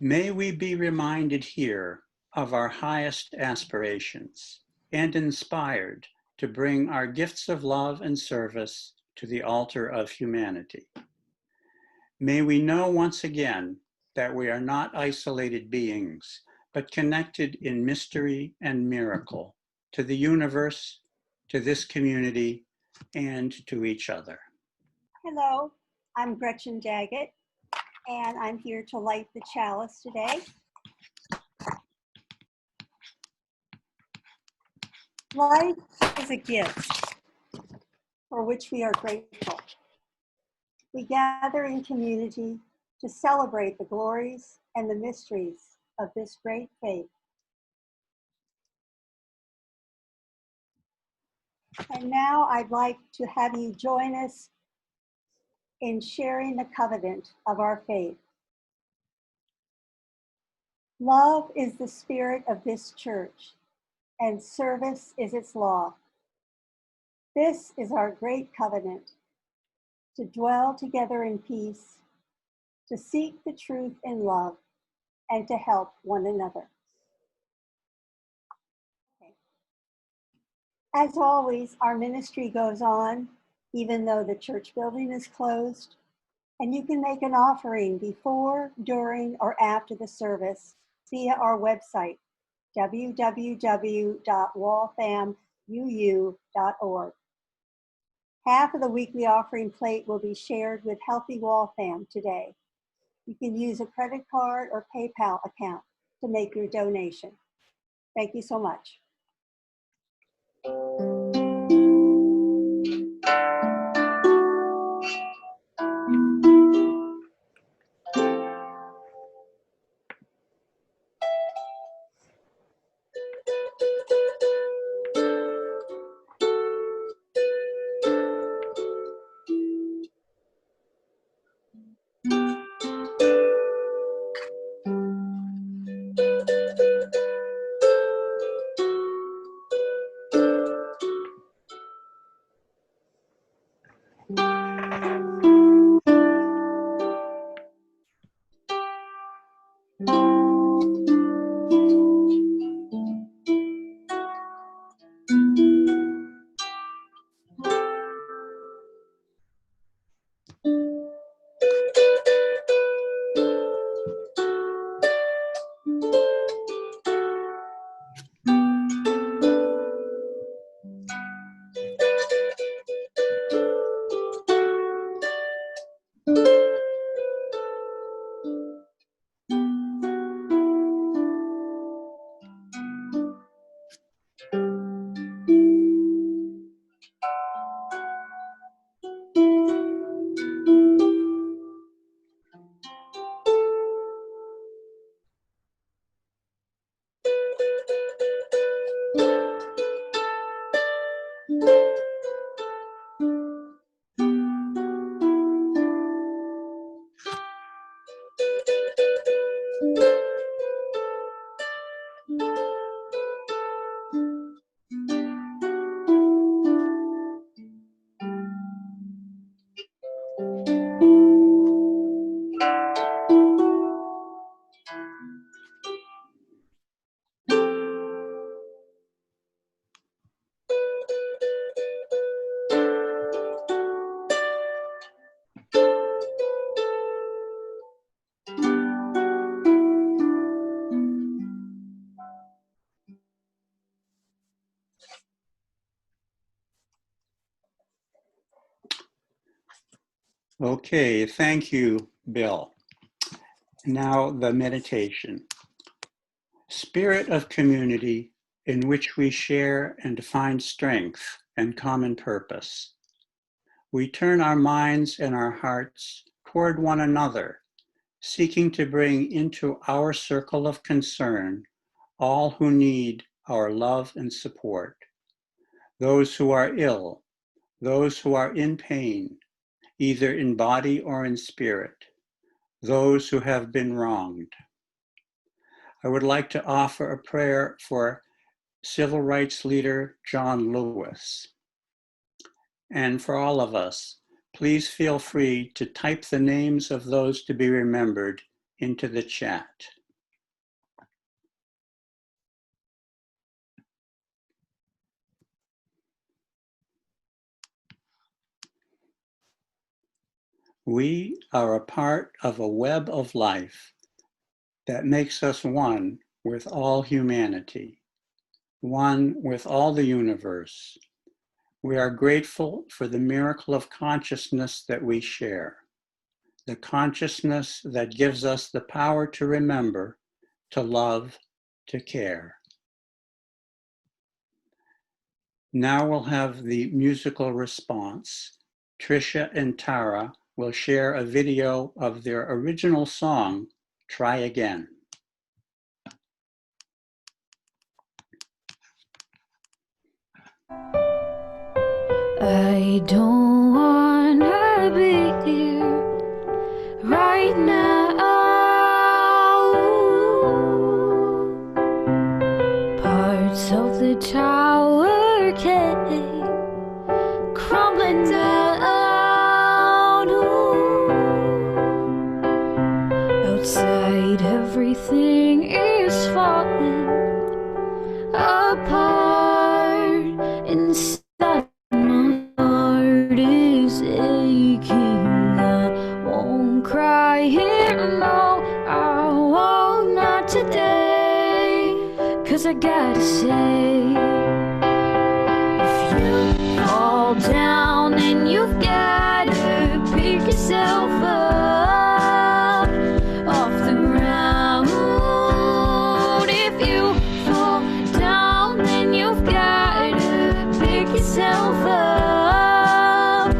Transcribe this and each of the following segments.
May we be reminded here of our highest aspirations and inspired to bring our gifts of love and service to the altar of humanity. May we know once again that we are not isolated beings, but connected in mystery and miracle to the universe, to this community, and to each other. Hello, I'm Gretchen Daggett, and I'm here to light the chalice today. Life is a gift for which we are grateful. We gather in community to celebrate the glories and the mysteries of this great faith. And now I'd like to have you join us in sharing the covenant of our faith. Love is the spirit of this church, and service is its law. This is our great covenant, to dwell together in peace, to seek the truth in love, and to help one another. As always, our ministry goes on, even though the church building is closed, and you can make an offering before, during, or after the service via our website, www.walthamuu.org. Half of the weekly offering plate will be shared with Healthy Waltham today. You can use a credit card or PayPal account to make your donation. Thank you so much. Okay, thank you, Bill. Now the meditation. Spirit of community in which we share and find strength and common purpose. We turn our minds and our hearts toward one another, seeking to bring into our circle of concern all who need our love and support. Those who are ill, those who are in pain, either in body or in spirit, those who have been wronged. I would like to offer a prayer for civil rights leader John Lewis. And for all of us, please feel free to type the names of those to be remembered into the chat. We are a part of a web of life that makes us one with all humanity, one with all the universe. We are grateful for the miracle of consciousness that we share, the consciousness that gives us the power to remember, to love, to care. Now we'll have the musical response. Tricia and Tara will share a video of their original song, Try Again. I don't wanna be here right now. Parts of the tower came crumbling down. Outside everything is falling apart. Inside my heart is aching. I won't cry here, no, I won't, not today. 'Cause I gotta say, if you fall down, then you've gotta pick yourself up off the ground. If you fall down, then you've gotta pick yourself up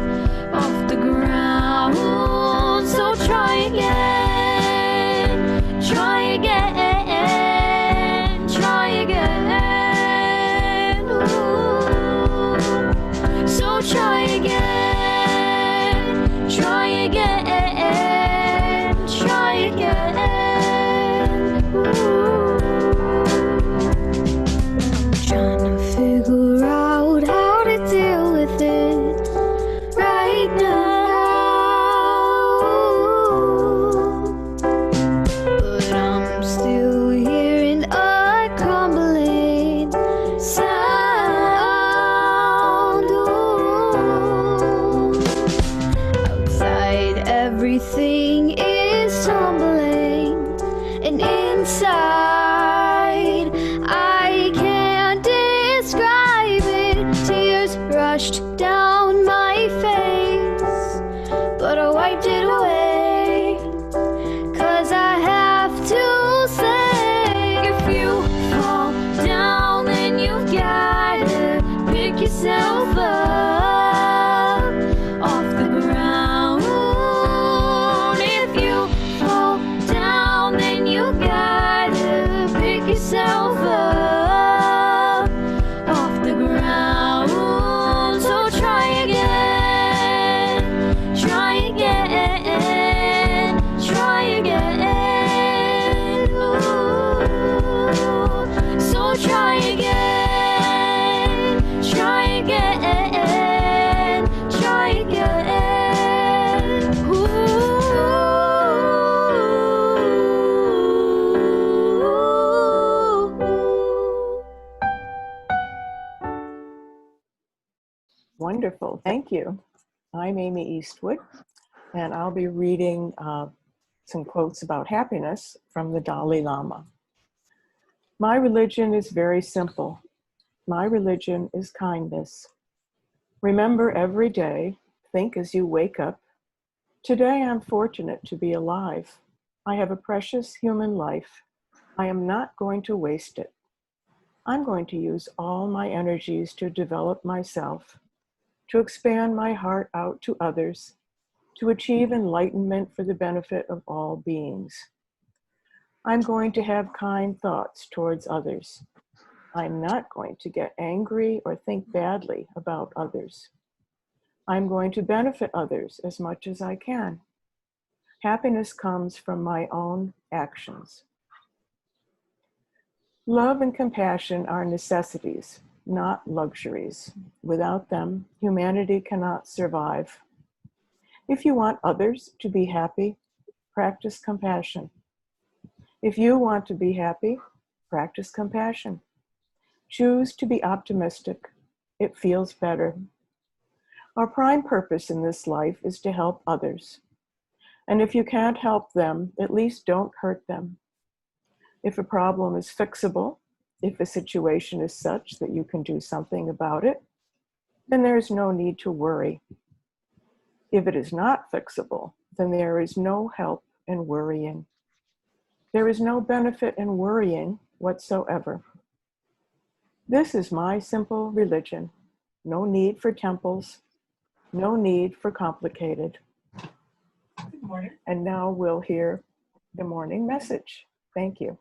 off the ground. So try again, try again, try again. Ooh. So try again, try again, try again. Ooh. Trying to figure out how to deal with it right now. But I'm still hearing a crumbling sound. Ooh. Outside everything is tumbling, and inside I can't describe it. Tears rushed down my face, but I wiped it away. 'Cause I have to say, if you fall down, then you've gotta pick yourself up off the ground. If you fall down, then you gotta pick yourself up off the ground. So try again, try again, try again. Ooh. So try again, try again, try again. Ooh. Wonderful, thank you. I'm Amy Eastwood, and I'll be reading some quotes about happiness from the Dalai Lama. My religion is very simple. My religion is kindness. Remember every day, think as you wake up. Today I'm fortunate to be alive. I have a precious human life. I am not going to waste it. I'm going to use all my energies to develop myself, to expand my heart out to others, to achieve enlightenment for the benefit of all beings. I'm going to have kind thoughts towards others. I'm not going to get angry or think badly about others. I'm going to benefit others as much as I can. Happiness comes from my own actions. Love and compassion are necessities, not luxuries. Without them, humanity cannot survive. If you want others to be happy, practice compassion. If you want to be happy, practice compassion. Choose to be optimistic. It feels better. Our prime purpose in this life is to help others. And if you can't help them, at least don't hurt them. If a problem is fixable, if a situation is such that you can do something about it, then there is no need to worry. If it is not fixable, then there is no help in worrying. There is no benefit in worrying whatsoever. This is my simple religion. No need for temples, no need for complicated. Good morning. And now we'll hear the morning message. Thank you.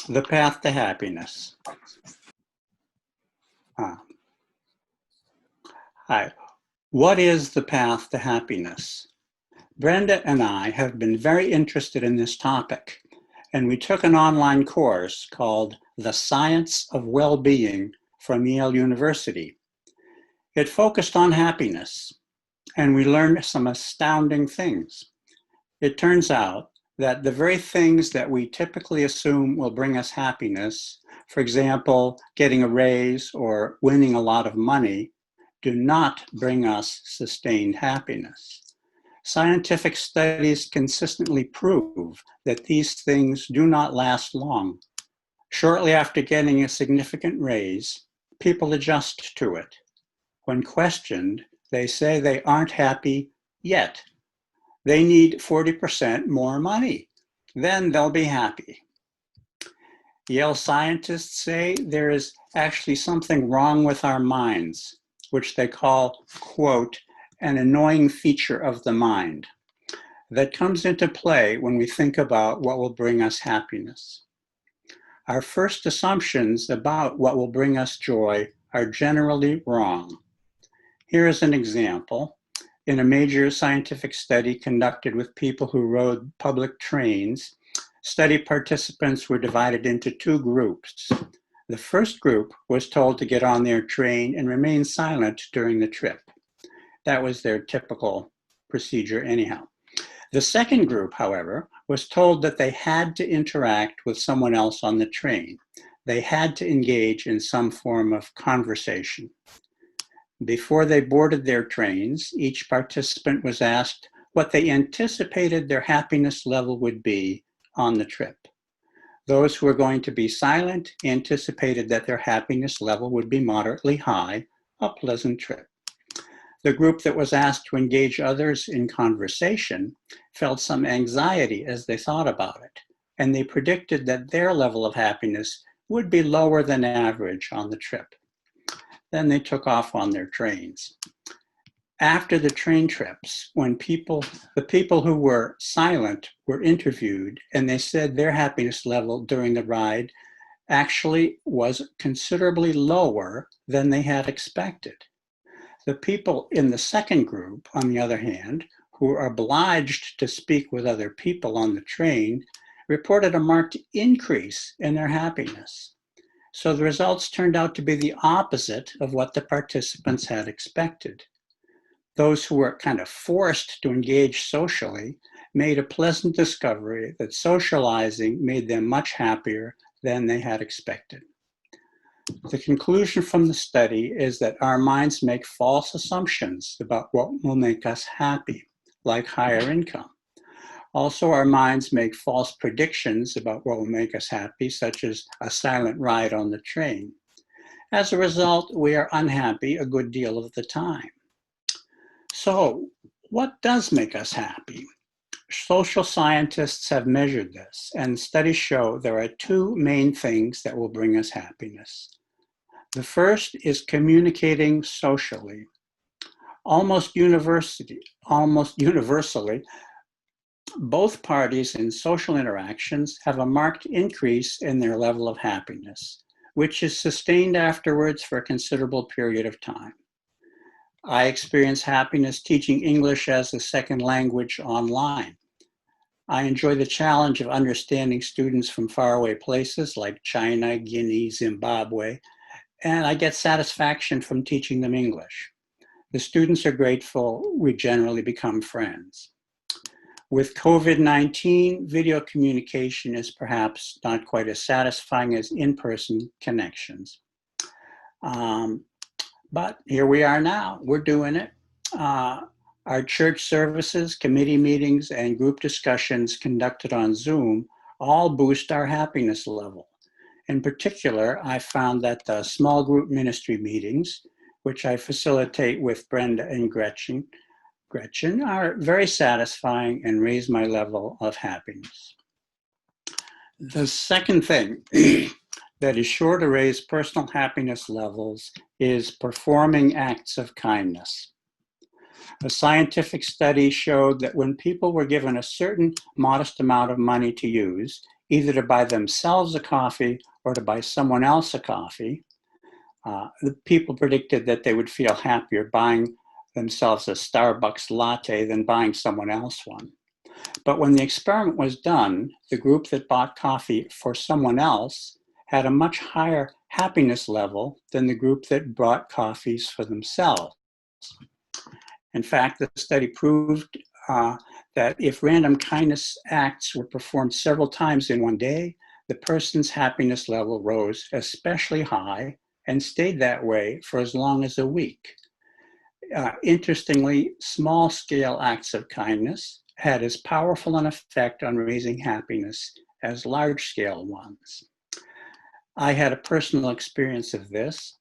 The path to happiness. Hi. What is the path to happiness? Brenda and I have been very interested in this topic, and we took an online course called The Science of Well-Being from Yale University. It focused on happiness, and we learned some astounding things. It turns out that the very things that we typically assume will bring us happiness, for example, getting a raise or winning a lot of money, do not bring us sustained happiness. Scientific studies consistently prove that these things do not last long. Shortly after getting a significant raise, people adjust to it. When questioned, they say they aren't happy yet. They need 40% more money. Then they'll be happy. Yale scientists say there is actually something wrong with our minds, which they call, quote, an annoying feature of the mind that comes into play when we think about what will bring us happiness. Our first assumptions about what will bring us joy are generally wrong. Here is an example. In a major scientific study conducted with people who rode public trains, study participants were divided into two groups. The first group was told to get on their train and remain silent during the trip. That was their typical procedure anyhow. The second group, however, was told that they had to interact with someone else on the train. They had to engage in some form of conversation. Before they boarded their trains, each participant was asked what they anticipated their happiness level would be on the trip. Those who were going to be silent anticipated that their happiness level would be moderately high, a pleasant trip. The group that was asked to engage others in conversation felt some anxiety as they thought about it, and they predicted that their level of happiness would be lower than average on the trip. Then they took off on their trains. After the train trips, when the people who were silent were interviewed, and they said their happiness level during the ride actually was considerably lower than they had expected. The people in the second group, on the other hand, who are obliged to speak with other people on the train, reported a marked increase in their happiness. So the results turned out to be the opposite of what the participants had expected. Those who were kind of forced to engage socially made a pleasant discovery that socializing made them much happier than they had expected. The conclusion from the study is that our minds make false assumptions about what will make us happy, like higher income. Also, our minds make false predictions about what will make us happy, such as a silent ride on the train. As a result, we are unhappy a good deal of the time. So, what does make us happy? Social scientists have measured this, and studies show there are two main things that will bring us happiness. The first is communicating socially. Almost universally, both parties in social interactions have a marked increase in their level of happiness, which is sustained afterwards for a considerable period of time. I experience happiness teaching English as a second language online. I enjoy the challenge of understanding students from faraway places like China, Guinea, Zimbabwe, and I get satisfaction from teaching them English. The students are grateful. We generally become friends. With COVID-19, video communication is perhaps not quite as satisfying as in-person connections. But here we are now, we're doing it. Our church services, committee meetings, and group discussions conducted on Zoom all boost our happiness level. In particular, I found that the small group ministry meetings, which I facilitate with Brenda and Gretchen, are very satisfying and raise my level of happiness. The second thing that is sure to raise personal happiness levels is performing acts of kindness. A scientific study showed that when people were given a certain modest amount of money to use, either to buy themselves a coffee or to buy someone else a coffee, the people predicted that they would feel happier buying themselves a Starbucks latte than buying someone else one. But when the experiment was done, the group that bought coffee for someone else had a much higher happiness level than the group that bought coffees for themselves. In fact, the study proved that if random kindness acts were performed several times in one day, the person's happiness level rose especially high and stayed that way for as long as a week. Interestingly, small-scale acts of kindness had as powerful an effect on raising happiness as large-scale ones. I had a personal experience of this.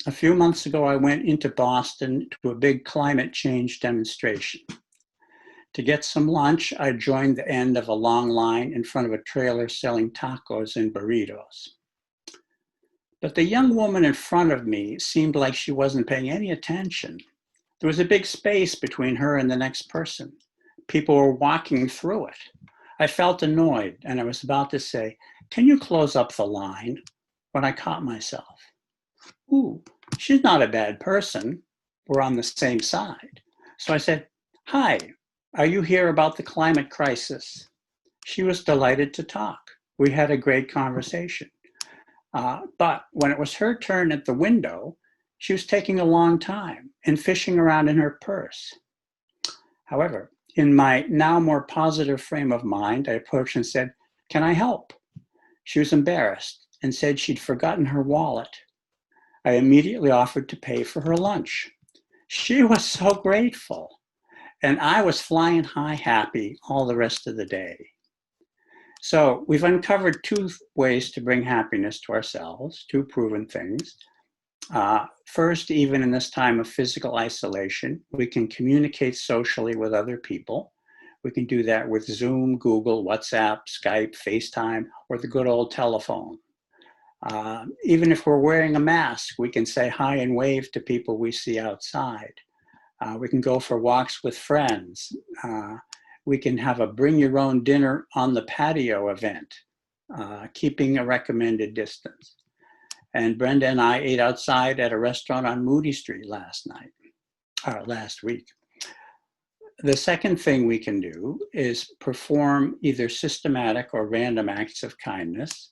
A few months ago, I went into Boston to a big climate change demonstration. To get some lunch, I joined the end of a long line in front of a trailer selling tacos and burritos. But the young woman in front of me seemed like she wasn't paying any attention. There was a big space between her and the next person. People were walking through it. I felt annoyed, and I was about to say, "Can you close up the line?" when I caught myself. Ooh, she's not a bad person. We're on the same side. So I said, "Hi, are you here about the climate crisis?" She was delighted to talk. We had a great conversation. But when it was her turn at the window, she was taking a long time and fishing around in her purse. However, in my now more positive frame of mind, I approached and said, "Can I help?" She was embarrassed and said she'd forgotten her wallet. I immediately offered to pay for her lunch. She was so grateful, and I was flying high happy all the rest of the day. So we've uncovered two ways to bring happiness to ourselves, two proven things. First, even in this time of physical isolation, we can communicate socially with other people. We can do that with Zoom, Google, WhatsApp, Skype, FaceTime, or the good old telephone. Even if we're wearing a mask, we can say hi and wave to people we see outside. We can go for walks with friends. We can have a bring your own dinner on the patio event, keeping a recommended distance. And Brenda and I ate outside at a restaurant on Moody Street last week. The second thing we can do is perform either systematic or random acts of kindness.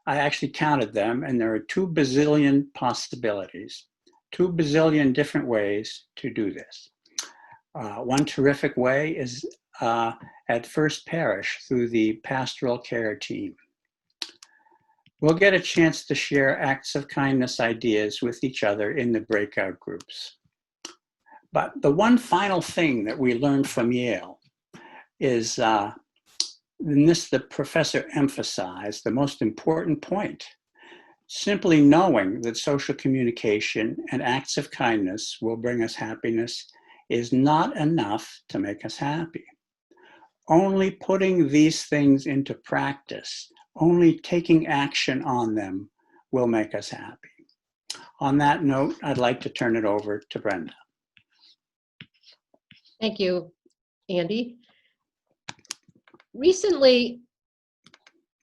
I actually counted them, and there are 2 bazillion possibilities, 2 bazillion different ways to do this. One terrific way is at First Parish through the pastoral care team. We'll get a chance to share acts of kindness ideas with each other in the breakout groups. But the one final thing that we learned from Yale is, and this the professor emphasized, the most important point. Simply knowing that social communication and acts of kindness will bring us happiness is not enough to make us happy. Only putting these things into practice, only taking action on them will make us happy. On that note, I'd like to turn it over to Brenda. Thank you, Andy. Recently,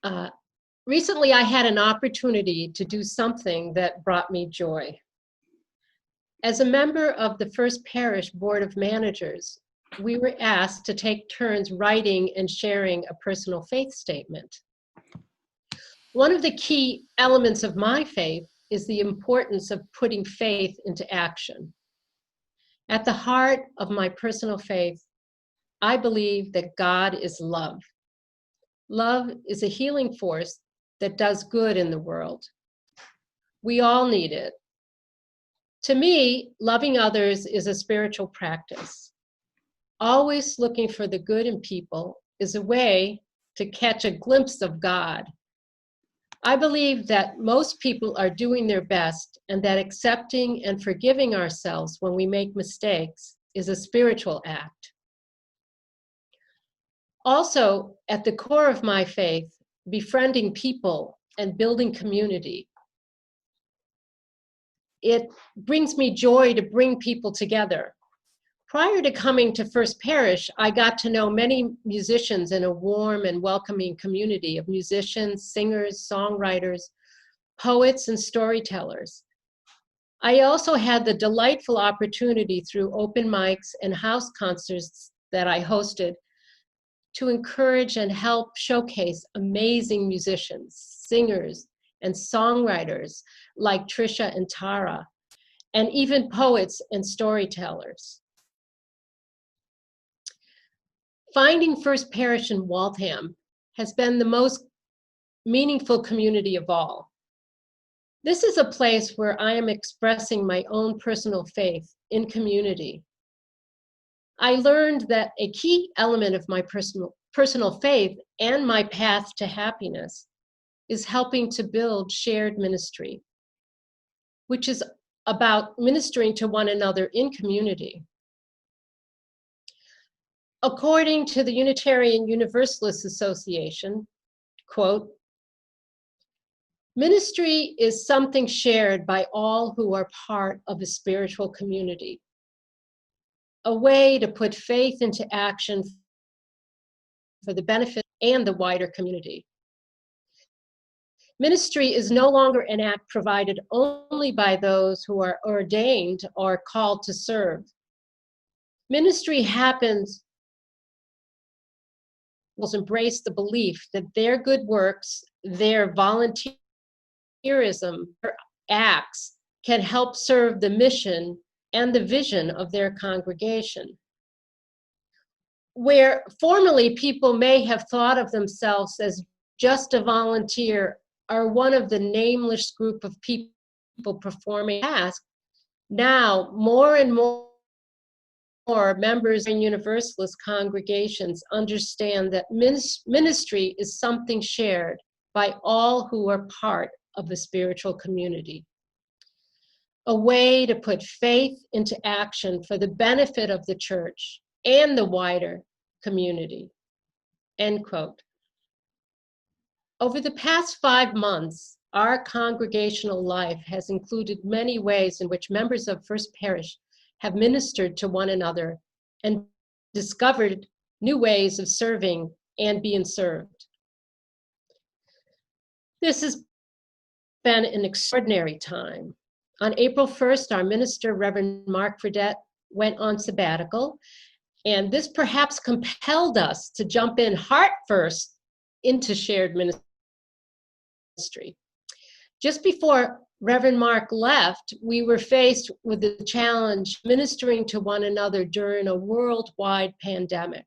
I had an opportunity to do something that brought me joy. As a member of the First Parish Board of Managers, we were asked to take turns writing and sharing a personal faith statement. One of the key elements of my faith is the importance of putting faith into action. At the heart of my personal faith, I believe that God is love. Love is a healing force that does good in the world. We all need it. To me, loving others is a spiritual practice. always looking for the good in people, is a way to catch a glimpse of God. I believe that most people are doing their best and that accepting and forgiving ourselves when we make mistakes is a spiritual act. Also, at the core of my faith, befriending people and building community. It brings me joy to bring people together. Prior to coming to First Parish, I got to know many musicians in a warm and welcoming community of musicians, singers, songwriters, poets, and storytellers. I also had the delightful opportunity through open mics and house concerts that I hosted to encourage and help showcase amazing musicians, singers, and songwriters like Trisha and Tara, and even poets and storytellers. Finding First Parish in Waltham has been the most meaningful community of all. This is a place where I am expressing my own personal faith in community. I learned that a key element of my personal faith and my path to happiness is helping to build shared ministry, which is about ministering to one another in community. According to the Unitarian Universalist Association, quote, ministry is something shared by all who are part of a spiritual community, a way to put faith into action for the benefit and the wider community. Ministry is no longer an act provided only by those who are ordained or called to serve. Ministry happens embrace the belief that their good works, their volunteerism, their acts can help serve the mission and the vision of their congregation. Where formerly people may have thought of themselves as just a volunteer or one of the nameless group of people performing tasks, now more and more members in Universalist congregations understand that ministry is something shared by all who are part of the spiritual community. A way to put faith into action for the benefit of the church and the wider community, end quote. Over the past 5 months, our congregational life has included many ways in which members of First Parish have ministered to one another and discovered new ways of serving and being served. This has been an extraordinary time. On April 1st, our minister, Reverend Mark Fredette, went on sabbatical, and this perhaps compelled us to jump in heart first into shared ministry. Just before Reverend Mark left, we were faced with the challenge ministering to one another during a worldwide pandemic.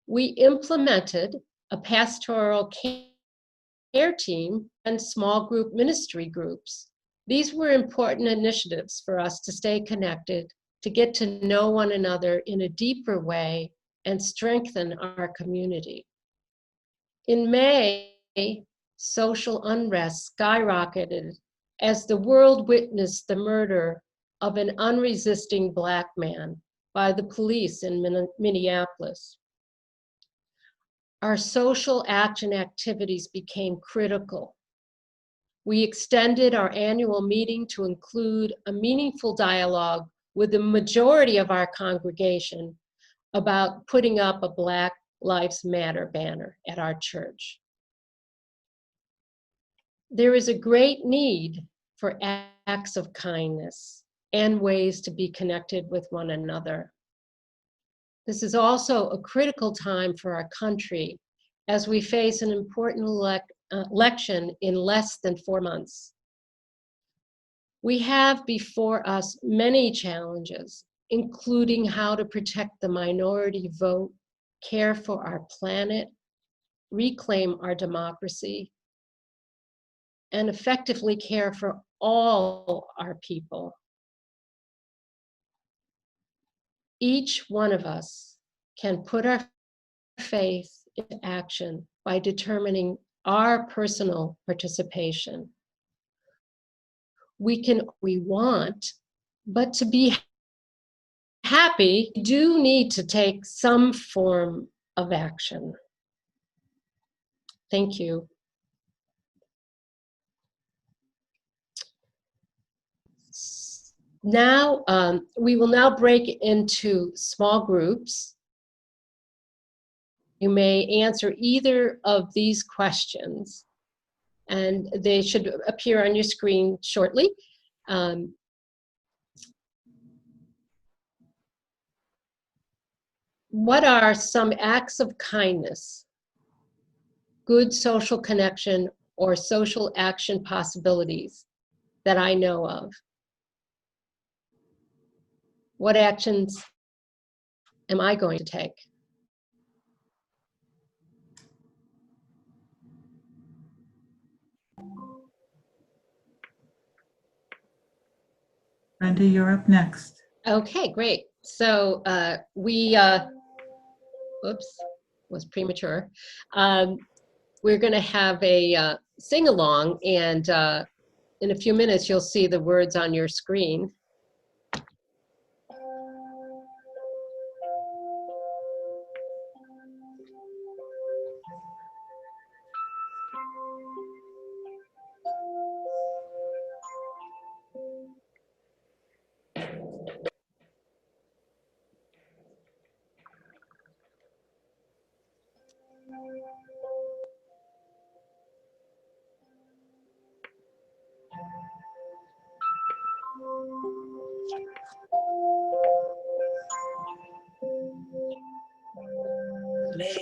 We implemented a pastoral care team and small group ministry groups. These were important initiatives for us to stay connected, to get to know one another in a deeper way and strengthen our community. In May, social unrest skyrocketed as the world witnessed the murder of an unresisting Black man by the police in Minneapolis. Our social action activities became critical. We extended our annual meeting to include a meaningful dialogue with the majority of our congregation about putting up a Black Lives Matter banner at our church. There is a great need for acts of kindness and ways to be connected with one another. This is also a critical time for our country as we face an important election in less than 4 months. We have before us many challenges, including how to protect the minority vote, care for our planet, reclaim our democracy, and effectively care for all our people. Each one of us can put our faith into action by determining our personal participation. We want, but to be happy, we do need to take some form of action. Thank you. Now, we will now break into small groups. You may answer either of these questions, and they should appear on your screen shortly. What are some acts of kindness, good social connection, or social action possibilities that I know of? What actions am I going to take? Brenda, you're up next. Okay, great. So oops, was premature. We're going to have a sing-along, and in a few minutes you'll see the words on your screen.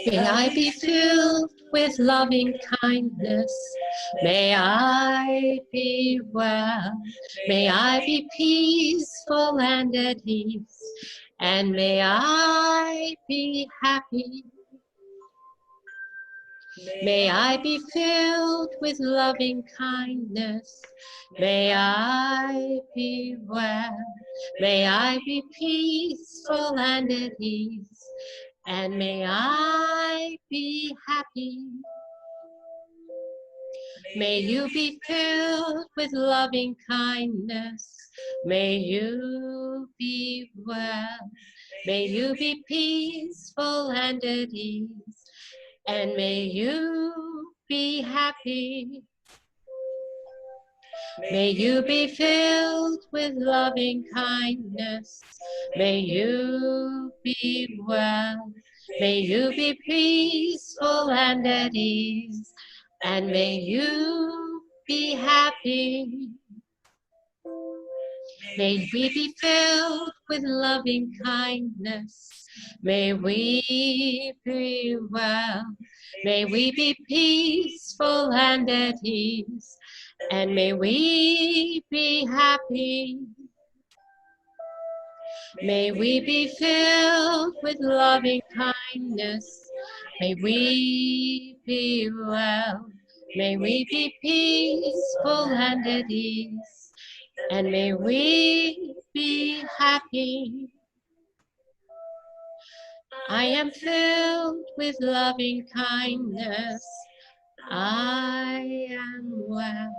May I be filled with loving kindness. May I be well. May I be peaceful and at ease. And may I be happy. May I be filled with loving kindness. May I be well. May I be peaceful and at ease. And may I be happy. May you be filled with loving kindness. May you be well. May you be peaceful and at ease. And may you be happy. May you be filled with loving kindness. May you be well. May you be peaceful and at ease. And may you be happy. May we be filled with loving kindness. May we be well. May we be peaceful and at ease. And may we be happy. May we be filled with loving kindness. May we be well. May we be peaceful and at ease. And may we be happy. I am filled with loving kindness. I am well.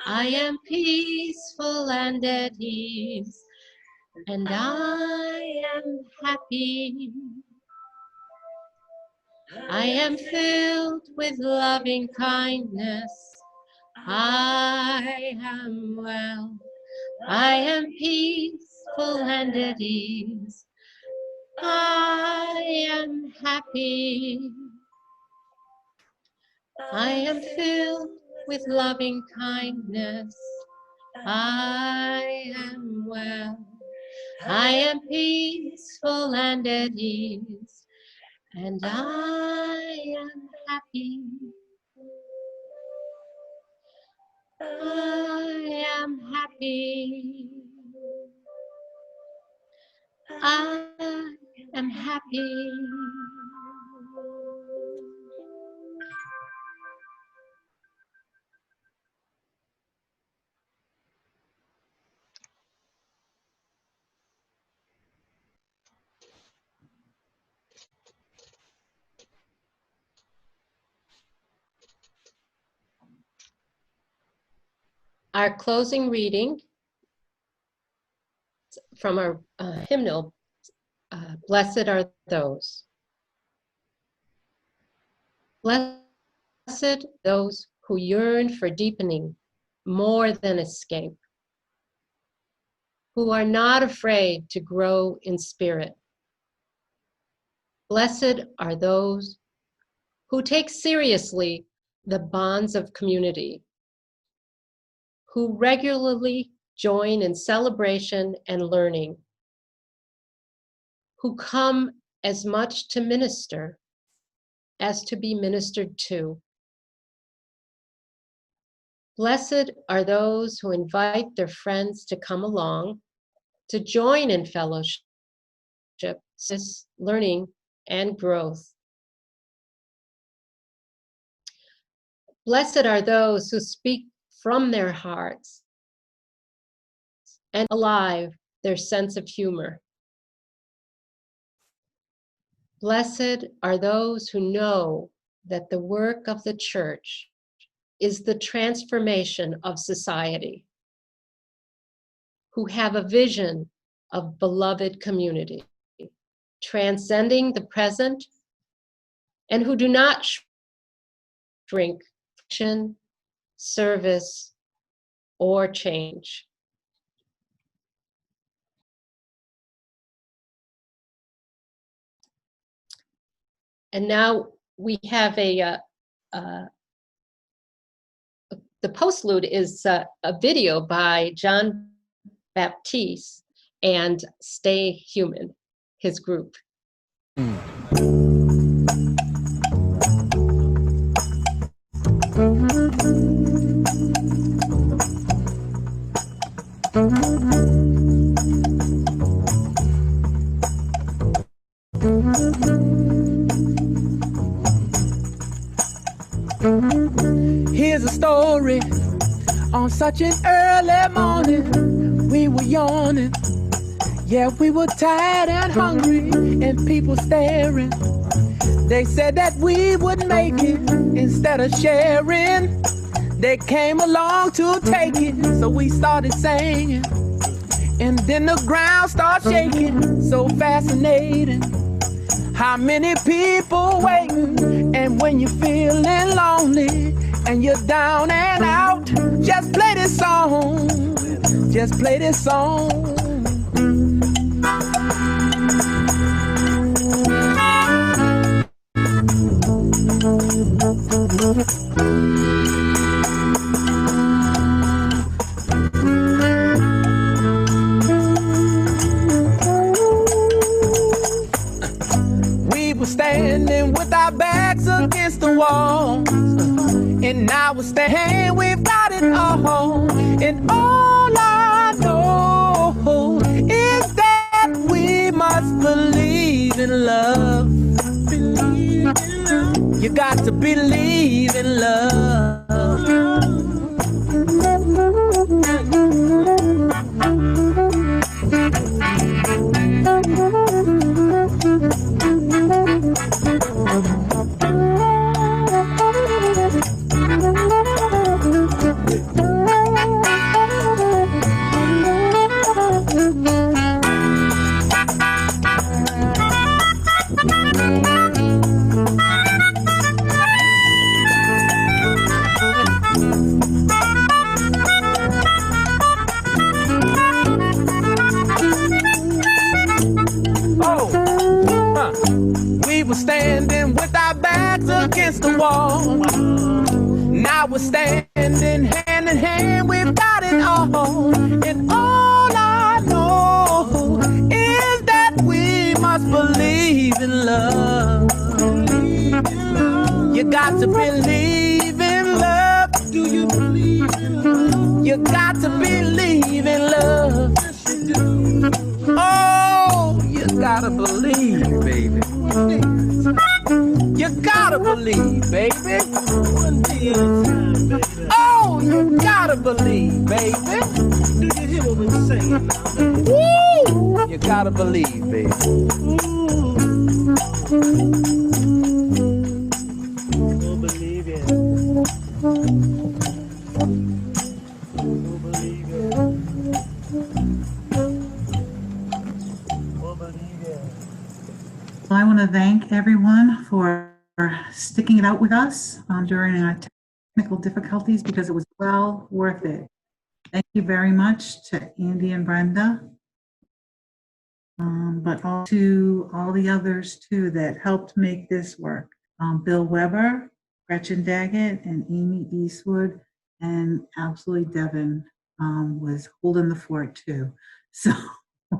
I am peaceful and at ease. And I am happy. I am filled with loving kindness. I am well. I am peaceful and at ease. I am happy. I am filled with loving kindness. I am well. I am peaceful and at ease. And I am happy. I am happy. I am happy. Our closing reading from our hymnal, Blessed Are Those. Blessed those who yearn for deepening more than escape, who are not afraid to grow in spirit. Blessed are those who take seriously the bonds of community, who regularly join in celebration and learning, who come as much to minister as to be ministered to. Blessed are those who invite their friends to come along, to join in fellowship, learning, and growth. Blessed are those who speak from their hearts and alive their sense of humor. Blessed are those who know that the work of the church is the transformation of society, who have a vision of beloved community, transcending the present, and who do not shrink from service or change. And now we have the postlude is a video by John Baptiste and Stay Human, his group. Here's a story. On such an early morning, we were yawning. Yeah, we were tired and hungry, and people staring. They said that we would make it instead of sharing. They came along to take it, so we started singing. And then the ground started shaking, so fascinating. How many people waiting? And when you're feeling lonely and you're down and out, just play this song. Just play this song. We were standing with our backs against the wall, and now we're standing, we've got it all. And all I know is that we must believe in love. You got to believe in love. We were standing with our backs against the wall. Now we're standing hand in hand, we've got it all. And all I know is that we must believe in love. You got to believe in love. Do you believe in love? You got to believe in love. Oh, you gotta believe, baby. You gotta believe, baby. Oh, you gotta believe, baby. Do you hear what we're saying now? Woo! You gotta believe, baby. Don't believe it. I want to thank everyone for sticking it out with us during our technical difficulties, because it was well worth it. Thank you very much to Andy and Brenda, but all to all the others too that helped make this work. Bill Weber, Gretchen Daggett, and Amy Eastwood, and absolutely Devin was holding the fort too. So,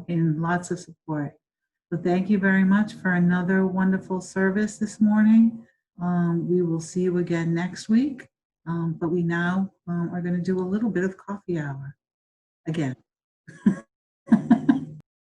and lots of support. So thank you very much for another wonderful service this morning. We will see you again next week, but we now are going to do a little bit of coffee hour again.